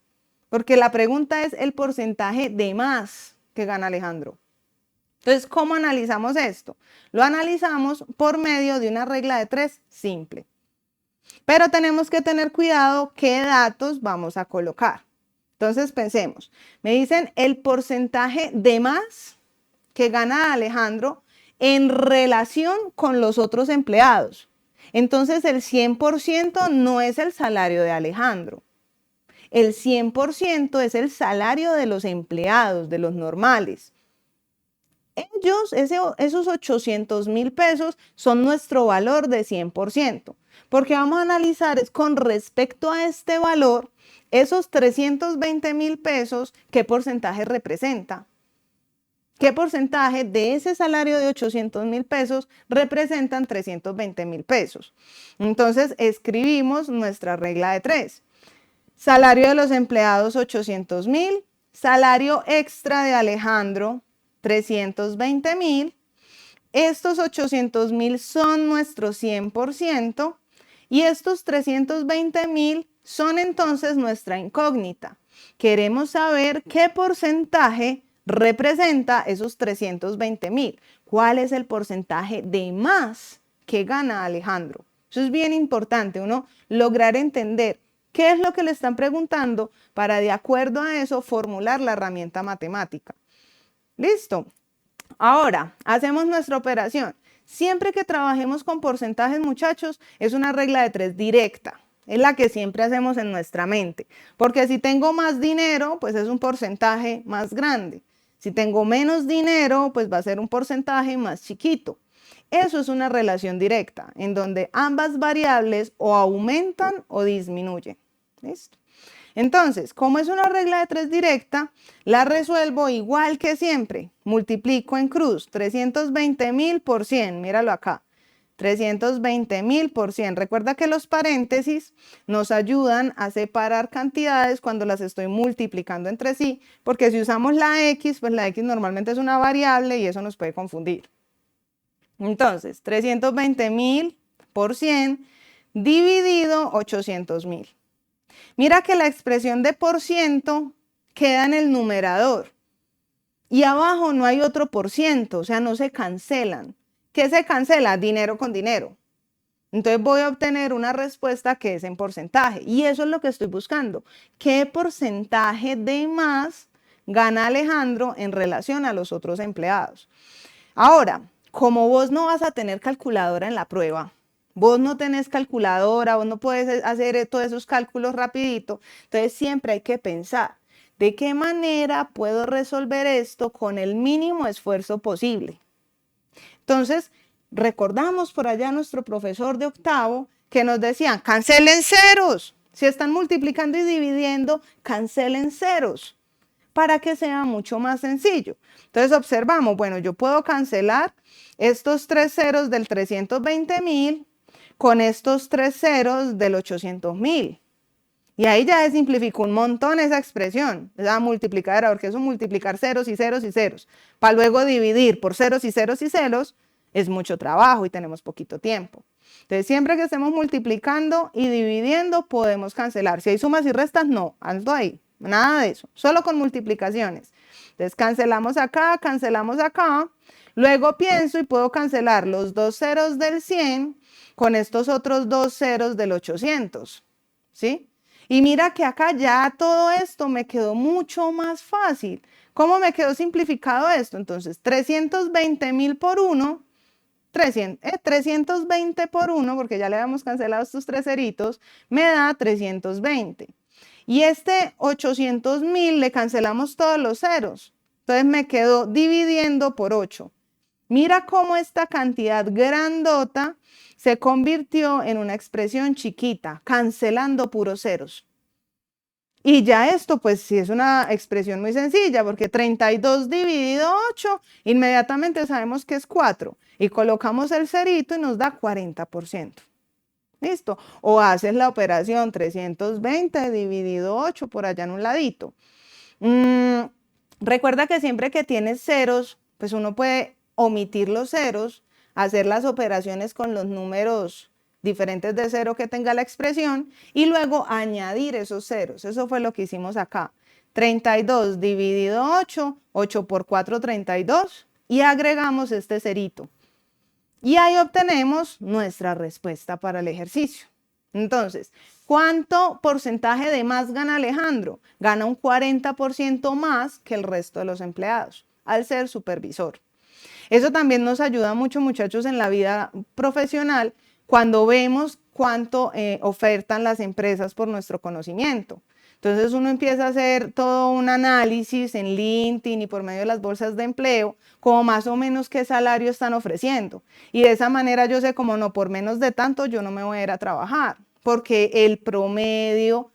Porque la pregunta es el porcentaje de más que gana Alejandro. Entonces, ¿cómo analizamos esto? Lo analizamos por medio de una regla de 3 simple. Pero tenemos que tener cuidado qué datos vamos a colocar. Entonces, pensemos. Me dicen el porcentaje de más que gana Alejandro en relación con los otros empleados. Entonces, el 100% no es el salario de Alejandro. El 100% es el salario de los empleados, de los normales. Ellos, esos 800.000 pesos son nuestro valor de 100%, porque vamos a analizar es con respecto a este valor, esos 320.000 pesos, ¿qué porcentaje representa? ¿Qué porcentaje de ese salario de 800.000 pesos representan 320.000 pesos? Entonces, escribimos nuestra regla de 3. Salario de los empleados 800.000, salario extra de Alejandro 320.000, estos 800.000 son nuestro 100% y estos 320.000 son entonces nuestra incógnita. Queremos saber qué porcentaje representa esos 320.000. ¿Cuál es el porcentaje de más que gana Alejandro? Eso es bien importante, uno lograr entender qué es lo que le están preguntando para de acuerdo a eso formular la herramienta matemática. Listo. Ahora, hacemos nuestra operación. Siempre que trabajemos con porcentajes, muchachos, es una regla de 3 directa. Es la que siempre hacemos en nuestra mente. Porque si tengo más dinero, pues es un porcentaje más grande. Si tengo menos dinero, pues va a ser un porcentaje más chiquito. Eso es una relación directa, en donde ambas variables o aumentan o disminuyen. ¿Listo? Entonces, como es una regla de 3 directa, la resuelvo igual que siempre. Multiplico en cruz 320.000 por 100, míralo acá. 320.000 por 100. Recuerda que los paréntesis nos ayudan a separar cantidades cuando las estoy multiplicando entre sí, porque si usamos la X, pues la X normalmente es una variable y eso nos puede confundir. Entonces, 320.000 por 100 dividido 800.000. Mira que la expresión de por ciento queda en el numerador y abajo no hay otro por ciento, o sea, no se cancelan. ¿Qué se cancela? Dinero con dinero. Entonces voy a obtener una respuesta que es en porcentaje y eso es lo que estoy buscando. ¿Qué porcentaje de más gana Alejandro en relación a los otros empleados? Ahora, como vos no vas a tener calculadora en la prueba, vos no tenés calculadora, vos no puedes hacer todos esos cálculos rapidito, entonces siempre hay que pensar, ¿de qué manera puedo resolver esto con el mínimo esfuerzo posible? Entonces, recordamos por allá a nuestro profesor de octavo que nos decían, cancelen ceros, si están multiplicando y dividiendo, cancelen ceros, para que sea mucho más sencillo. Entonces observamos, bueno, yo puedo cancelar estos 3 ceros del 320.000, con estos 3 ceros del 800.000. Y ahí ya se simplificó un montón esa expresión, esa multiplicadora, porque eso multiplicar ceros y ceros y ceros, para luego dividir por ceros y ceros y ceros, es mucho trabajo y tenemos poquito tiempo. Entonces, siempre que estemos multiplicando y dividiendo, podemos cancelar. Si hay sumas y restas, no, alto ahí, nada de eso, solo con multiplicaciones. Entonces, cancelamos acá, luego pienso y puedo cancelar los 2 ceros del 100 con estos otros 2 ceros del 800, ¿sí? Y mira que acá ya todo esto me quedó mucho más fácil. ¿Cómo me quedó simplificado esto? Entonces, 320.000 por 1 320 por 1, porque ya le habíamos cancelado estos 3 ceritos, me da 320. Y este 800.000 le cancelamos todos los ceros. Entonces me quedo dividiendo por 8. Mira cómo esta cantidad grandota se convirtió en una expresión chiquita, cancelando puros ceros. Y ya esto, pues sí es una expresión muy sencilla, porque 32 dividido 8, inmediatamente sabemos que es 4. Y colocamos el cerito y nos da 40%. ¿Listo? O haces la operación 320 dividido 8 por allá en un ladito. Recuerda que siempre que tienes ceros, pues uno puede omitir los ceros, hacer las operaciones con los números diferentes de cero que tenga la expresión y luego añadir esos ceros. Eso fue lo que hicimos acá. 32 dividido 8, 8 por 4, 32 y agregamos este cerito. Y ahí obtenemos nuestra respuesta para el ejercicio. Entonces, ¿cuánto porcentaje de más gana Alejandro? Gana un 40% más que el resto de los empleados al ser supervisor. Eso también nos ayuda mucho, muchachos, en la vida profesional cuando vemos cuánto ofertan las empresas por nuestro conocimiento. Entonces uno empieza a hacer todo un análisis en LinkedIn y por medio de las bolsas de empleo, como más o menos qué salario están ofreciendo. Y de esa manera yo sé como no, por menos de tanto yo no me voy a ir a trabajar, porque el promedio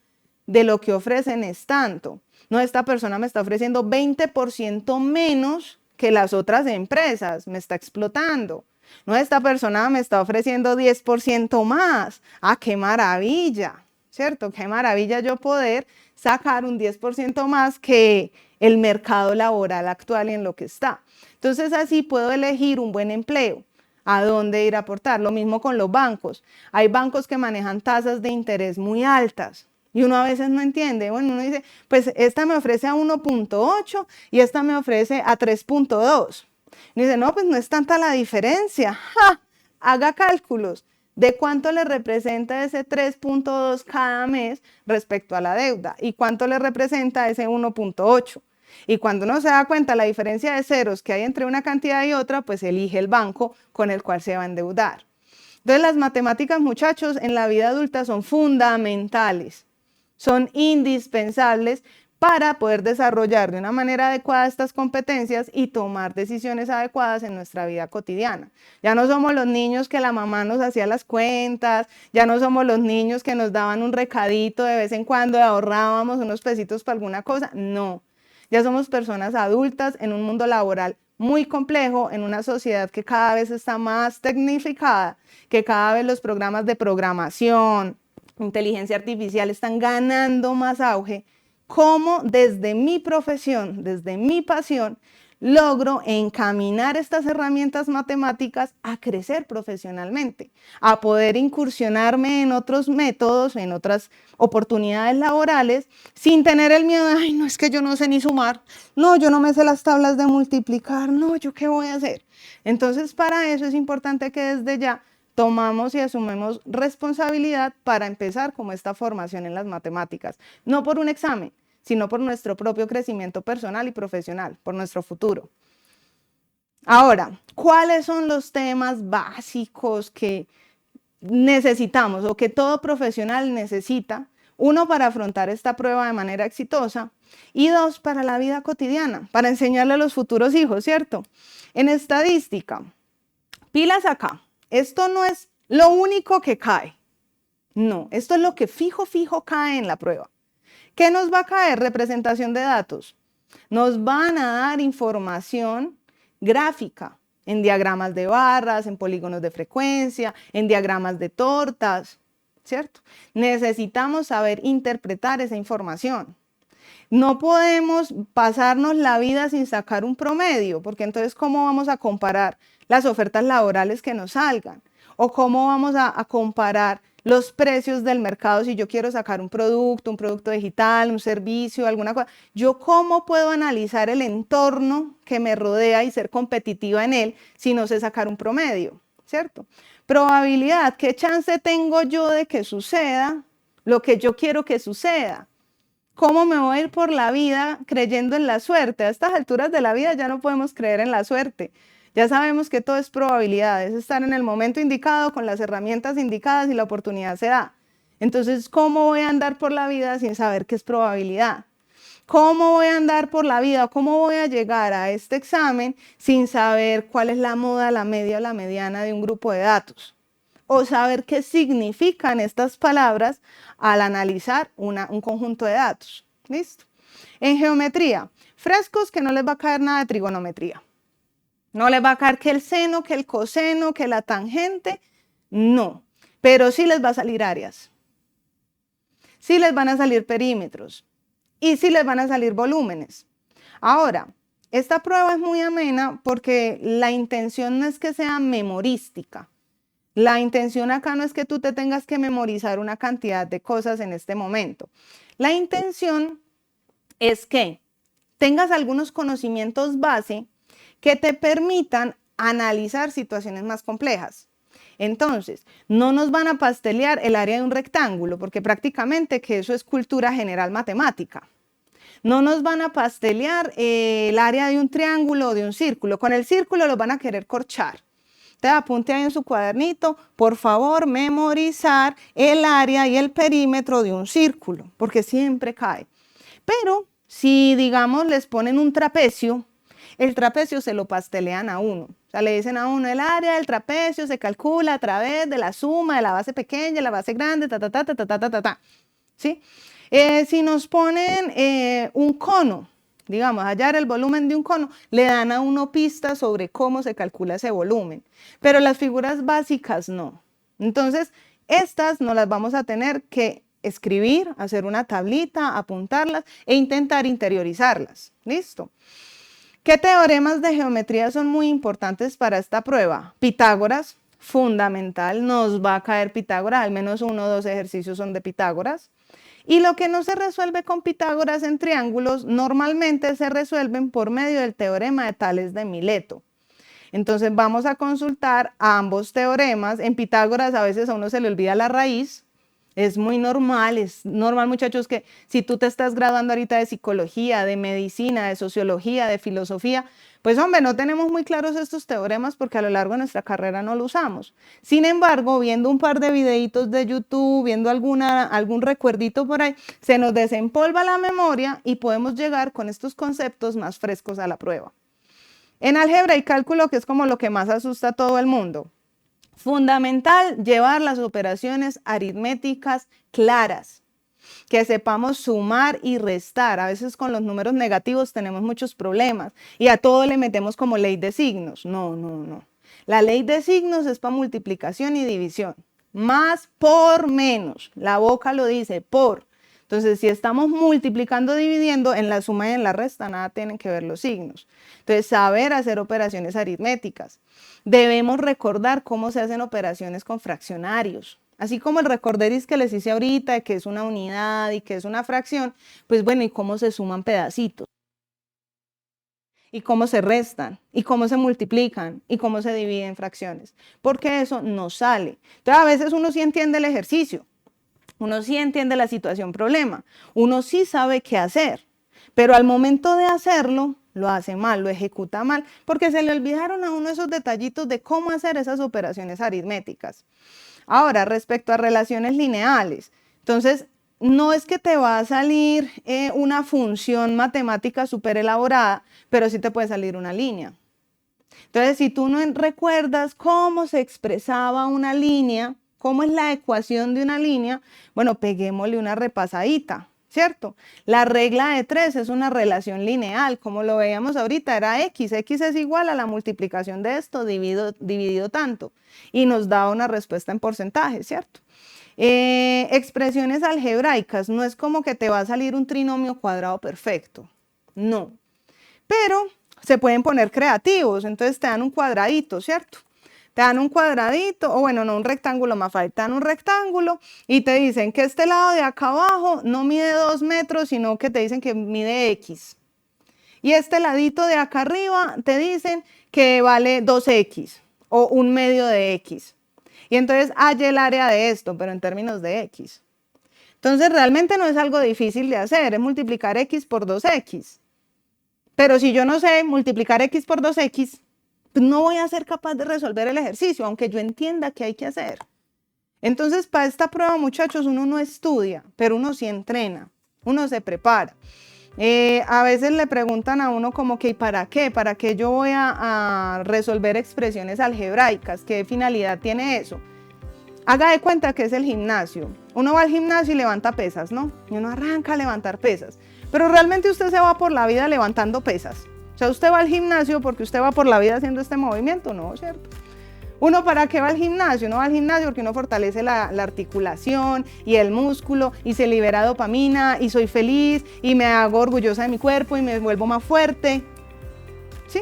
de lo que ofrecen es tanto. No, esta persona me está ofreciendo 20% menos que las otras empresas, me está explotando. No, esta persona me está ofreciendo 10% más. ¡Ah, qué maravilla! ¿Cierto? Qué maravilla yo poder sacar un 10% más que el mercado laboral actual en lo que está. Entonces así puedo elegir un buen empleo, a dónde ir a aportar. Lo mismo con los bancos. Hay bancos que manejan tasas de interés muy altas y uno a veces no entiende. Bueno, uno dice, pues esta me ofrece a 1.8 y esta me ofrece a 3.2. Y dice, no, pues no es tanta la diferencia. ¡Ja! Haga cálculos de cuánto le representa ese 3.2 cada mes respecto a la deuda y cuánto le representa ese 1.8. Y cuando uno se da cuenta la diferencia de ceros que hay entre una cantidad y otra, pues elige el banco con el cual se va a endeudar. Entonces las matemáticas, muchachos, en la vida adulta son fundamentales, son indispensables para poder desarrollar de una manera adecuada estas competencias y tomar decisiones adecuadas en nuestra vida cotidiana. Ya no somos los niños que la mamá nos hacía las cuentas, ya no somos los niños que nos daban un recadito de vez en cuando, ahorrábamos unos pesitos para alguna cosa, no. Ya somos personas adultas en un mundo laboral muy complejo, en una sociedad que cada vez está más tecnificada, que cada vez los programas de programación, inteligencia artificial están ganando más auge. Cómo desde mi profesión, desde mi pasión, logro encaminar estas herramientas matemáticas a crecer profesionalmente, a poder incursionarme en otros métodos, en otras oportunidades laborales, sin tener el miedo de, ay, no, es que yo no sé ni sumar, no, yo no me sé las tablas de multiplicar, no, ¿yo qué voy a hacer? Entonces, para eso es importante que desde ya tomamos y asumimos responsabilidad para empezar como esta formación en las matemáticas, no por un examen, sino por nuestro propio crecimiento personal y profesional, por nuestro futuro. Ahora, ¿cuáles son los temas básicos que necesitamos o que todo profesional necesita? Uno, para afrontar esta prueba de manera exitosa y dos, para la vida cotidiana, para enseñarle a los futuros hijos, ¿cierto? En estadística, pilas acá, esto no es lo único que cae, no, esto es lo que fijo cae en la prueba. ¿Qué nos va a caer? Representación de datos. Nos van a dar información gráfica en diagramas de barras, en polígonos de frecuencia, en diagramas de tortas, ¿cierto? Necesitamos saber interpretar esa información. No podemos pasarnos la vida sin sacar un promedio, porque entonces ¿cómo vamos a comparar las ofertas laborales que nos salgan? ¿O cómo vamos a comparar los precios del mercado si yo quiero sacar un producto digital, un servicio, alguna cosa? ¿Yo cómo puedo analizar el entorno que me rodea y ser competitiva en él si no sé sacar un promedio? ¿Cierto? Probabilidad, ¿qué chance tengo yo de que suceda lo que yo quiero que suceda? ¿Cómo me voy a ir por la vida creyendo en la suerte? A estas alturas de la vida ya no podemos creer en la suerte. Ya sabemos que todo es probabilidad, es estar en el momento indicado, con las herramientas indicadas y la oportunidad se da. Entonces, ¿cómo voy a andar por la vida sin saber qué es probabilidad? ¿Cómo voy a andar por la vida? ¿Cómo voy a llegar a este examen sin saber cuál es la moda, la media o la mediana de un grupo de datos? O saber qué significan estas palabras al analizar un conjunto de datos. ¿Listo? En geometría, frescos que no les va a caer nada de trigonometría. No les va a caer que el seno, que el coseno, que la tangente, no. Pero sí les va a salir áreas. Sí les van a salir perímetros. Y sí les van a salir volúmenes. Ahora, esta prueba es muy amena porque la intención no es que sea memorística. La intención acá no es que tú te tengas que memorizar una cantidad de cosas en este momento. La intención es que tengas algunos conocimientos base que te permitan analizar situaciones más complejas. Entonces, no nos van a pastelear el área de un rectángulo, porque prácticamente que eso es cultura general matemática. No nos van a pastelear el área de un triángulo o de un círculo. Con el círculo lo van a querer corchar. Te apunte ahí en su cuadernito, por favor, memorizar el área y el perímetro de un círculo, porque siempre cae. Pero si, digamos, les ponen un trapecio, el trapecio se lo pastelean a uno. O sea, le dicen a uno, el área del trapecio se calcula a través de la suma de la base pequeña, la base grande, ¿sí? Si nos ponen un cono, digamos, hallar el volumen de un cono, le dan a uno pistas sobre cómo se calcula ese volumen. Pero las figuras básicas no. Entonces, estas no las vamos a tener que escribir, hacer una tablita, apuntarlas e intentar interiorizarlas. ¿Listo? ¿Qué teoremas de geometría son muy importantes para esta prueba? Pitágoras, fundamental, nos va a caer Pitágoras, al menos 1 o 2 ejercicios son de Pitágoras. Y lo que no se resuelve con Pitágoras en triángulos, normalmente se resuelven por medio del teorema de Tales de Mileto. Entonces vamos a consultar ambos teoremas. En Pitágoras a veces a uno se le olvida la raíz. Es normal muchachos que si tú te estás graduando ahorita de psicología, de medicina, de sociología, de filosofía, pues hombre, no tenemos muy claros estos teoremas porque a lo largo de nuestra carrera no lo usamos. Sin embargo, viendo un par de videitos de YouTube, viendo algún recuerdito por ahí, se nos desempolva la memoria y podemos llegar con estos conceptos más frescos a la prueba. En álgebra y cálculo, que es como lo que más asusta a todo el mundo, fundamental llevar las operaciones aritméticas claras, que sepamos sumar y restar. A veces con los números negativos tenemos muchos problemas y a todo le metemos como ley de signos. No, no, no. La ley de signos es para multiplicación y división. Más por menos. La boca lo dice, por. Entonces, si estamos multiplicando, dividiendo, en la suma y en la resta nada tienen que ver los signos. Entonces, saber hacer operaciones aritméticas. Debemos recordar cómo se hacen operaciones con fraccionarios. Así como el recorderis que les hice ahorita, de que es una unidad y que es una fracción, pues bueno, y cómo se suman pedacitos. Y cómo se restan, y cómo se multiplican, y cómo se dividen fracciones. Porque eso no sale. Entonces, a veces uno sí entiende el ejercicio. Uno sí entiende la situación problema, uno sí sabe qué hacer, pero al momento de hacerlo, lo hace mal, lo ejecuta mal, porque se le olvidaron a uno esos detallitos de cómo hacer esas operaciones aritméticas. Ahora, respecto a relaciones lineales, entonces, no es que te va a salir una función matemática súper elaborada, pero sí te puede salir una línea. Entonces, si tú no recuerdas cómo se expresaba una línea, cómo es la ecuación de una línea, bueno, peguémosle una repasadita, ¿cierto? La regla de 3 es una relación lineal, como lo veíamos ahorita, era x es igual a la multiplicación de esto dividido tanto, y nos da una respuesta en porcentaje, ¿cierto? Expresiones algebraicas, no es como que te va a salir un trinomio cuadrado perfecto, no, pero se pueden poner creativos, entonces te dan un cuadradito, ¿cierto? Te dan un cuadradito, o bueno, no un rectángulo más fácil, te dan un rectángulo y te dicen que este lado de acá abajo no mide 2 metros, sino que te dicen que mide X. Y este ladito de acá arriba te dicen que vale 2X o 1/2 de X. Y entonces halla el área de esto, pero en términos de X. Entonces realmente no es algo difícil de hacer, es multiplicar X por 2X. Pero si yo no sé multiplicar X por 2X, pues no voy a ser capaz de resolver el ejercicio, aunque yo entienda qué hay que hacer. Entonces, para esta prueba, muchachos, uno no estudia, pero uno sí entrena, uno se prepara. A veces le preguntan a uno como que ¿y para qué? ¿Para qué yo voy a resolver expresiones algebraicas? ¿Qué finalidad tiene eso? Haga de cuenta que es el gimnasio. Uno va al gimnasio y levanta pesas, ¿no? Y uno arranca a levantar pesas. Pero realmente usted se va por la vida levantando pesas. O sea, usted va al gimnasio porque usted va por la vida haciendo este movimiento, ¿no? ¿Cierto? ¿Uno para qué va al gimnasio? Uno va al gimnasio porque uno fortalece la articulación y el músculo y se libera dopamina y soy feliz y me hago orgullosa de mi cuerpo y me vuelvo más fuerte. ¿Sí?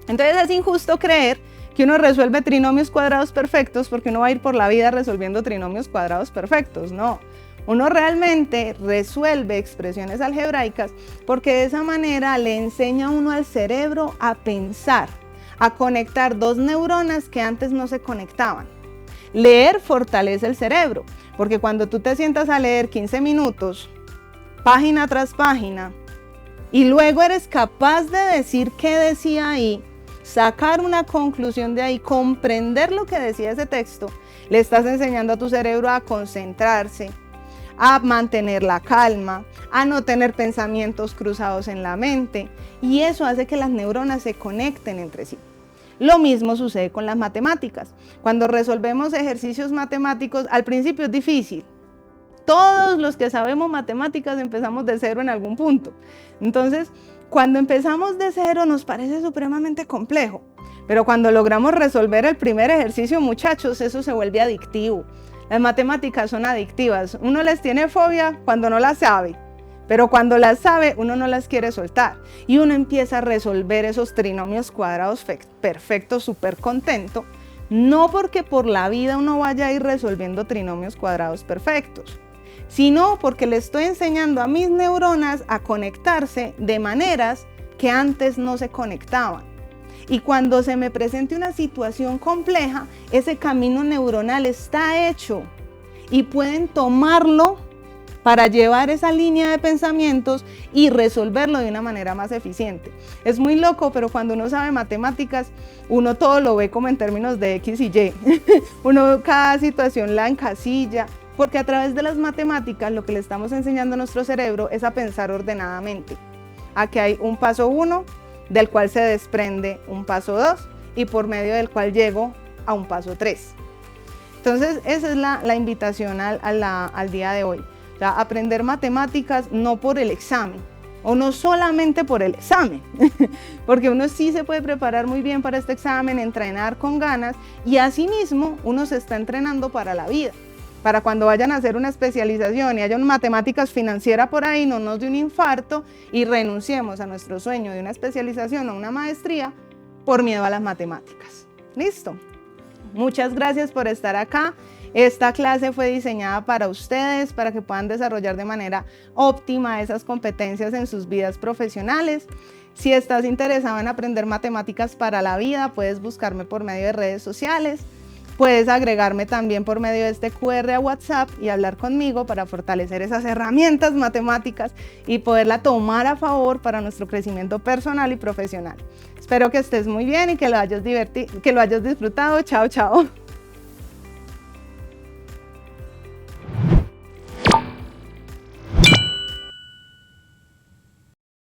Entonces es injusto creer que uno resuelve trinomios cuadrados perfectos porque uno va a ir por la vida resolviendo trinomios cuadrados perfectos. No. Uno realmente resuelve expresiones algebraicas porque de esa manera le enseña uno al cerebro a pensar, a conectar dos neuronas que antes no se conectaban. Leer fortalece el cerebro, porque cuando tú te sientas a leer 15 minutos, página tras página, y luego eres capaz de decir qué decía ahí, sacar una conclusión de ahí, comprender lo que decía ese texto, le estás enseñando a tu cerebro a concentrarse, a mantener la calma, a no tener pensamientos cruzados en la mente, y eso hace que las neuronas se conecten entre sí. Lo mismo sucede con las matemáticas. Cuando resolvemos ejercicios matemáticos, al principio es difícil. Todos los que sabemos matemáticas empezamos de cero en algún punto. Entonces, cuando empezamos de cero nos parece supremamente complejo, pero cuando logramos resolver el primer ejercicio, muchachos, eso se vuelve adictivo. Las matemáticas son adictivas. Uno les tiene fobia cuando no las sabe, pero cuando las sabe, uno no las quiere soltar. Y uno empieza a resolver esos trinomios cuadrados perfectos, súper contento. No porque por la vida uno vaya a ir resolviendo trinomios cuadrados perfectos, sino porque le estoy enseñando a mis neuronas a conectarse de maneras que antes no se conectaban. Y cuando se me presente una situación compleja, ese camino neuronal está hecho y pueden tomarlo para llevar esa línea de pensamientos y resolverlo de una manera más eficiente. Es muy loco, pero cuando uno sabe matemáticas, uno todo lo ve como en términos de X y Y. Uno cada situación la encasilla, porque a través de las matemáticas lo que le estamos enseñando a nuestro cerebro es a pensar ordenadamente. Aquí hay un paso 1, del cual se desprende un paso 2 y por medio del cual llego a un paso 3. Entonces esa es la invitación al día de hoy. O sea, aprender matemáticas no por el examen o no solamente por el examen, porque uno sí se puede preparar muy bien para este examen, entrenar con ganas y asimismo uno se está entrenando para la vida. Para cuando vayan a hacer una especialización y haya una matemáticas financiera por ahí, no nos dé un infarto y renunciemos a nuestro sueño de una especialización o una maestría por miedo a las matemáticas. ¿Listo? Muchas gracias por estar acá. Esta clase fue diseñada para ustedes, para que puedan desarrollar de manera óptima esas competencias en sus vidas profesionales. Si estás interesado en aprender matemáticas para la vida, puedes buscarme por medio de redes sociales. Puedes agregarme también por medio de este QR a WhatsApp y hablar conmigo para fortalecer esas herramientas matemáticas y poderla tomar a favor para nuestro crecimiento personal y profesional. Espero que estés muy bien y que lo hayas disfrutado. Chao, chao.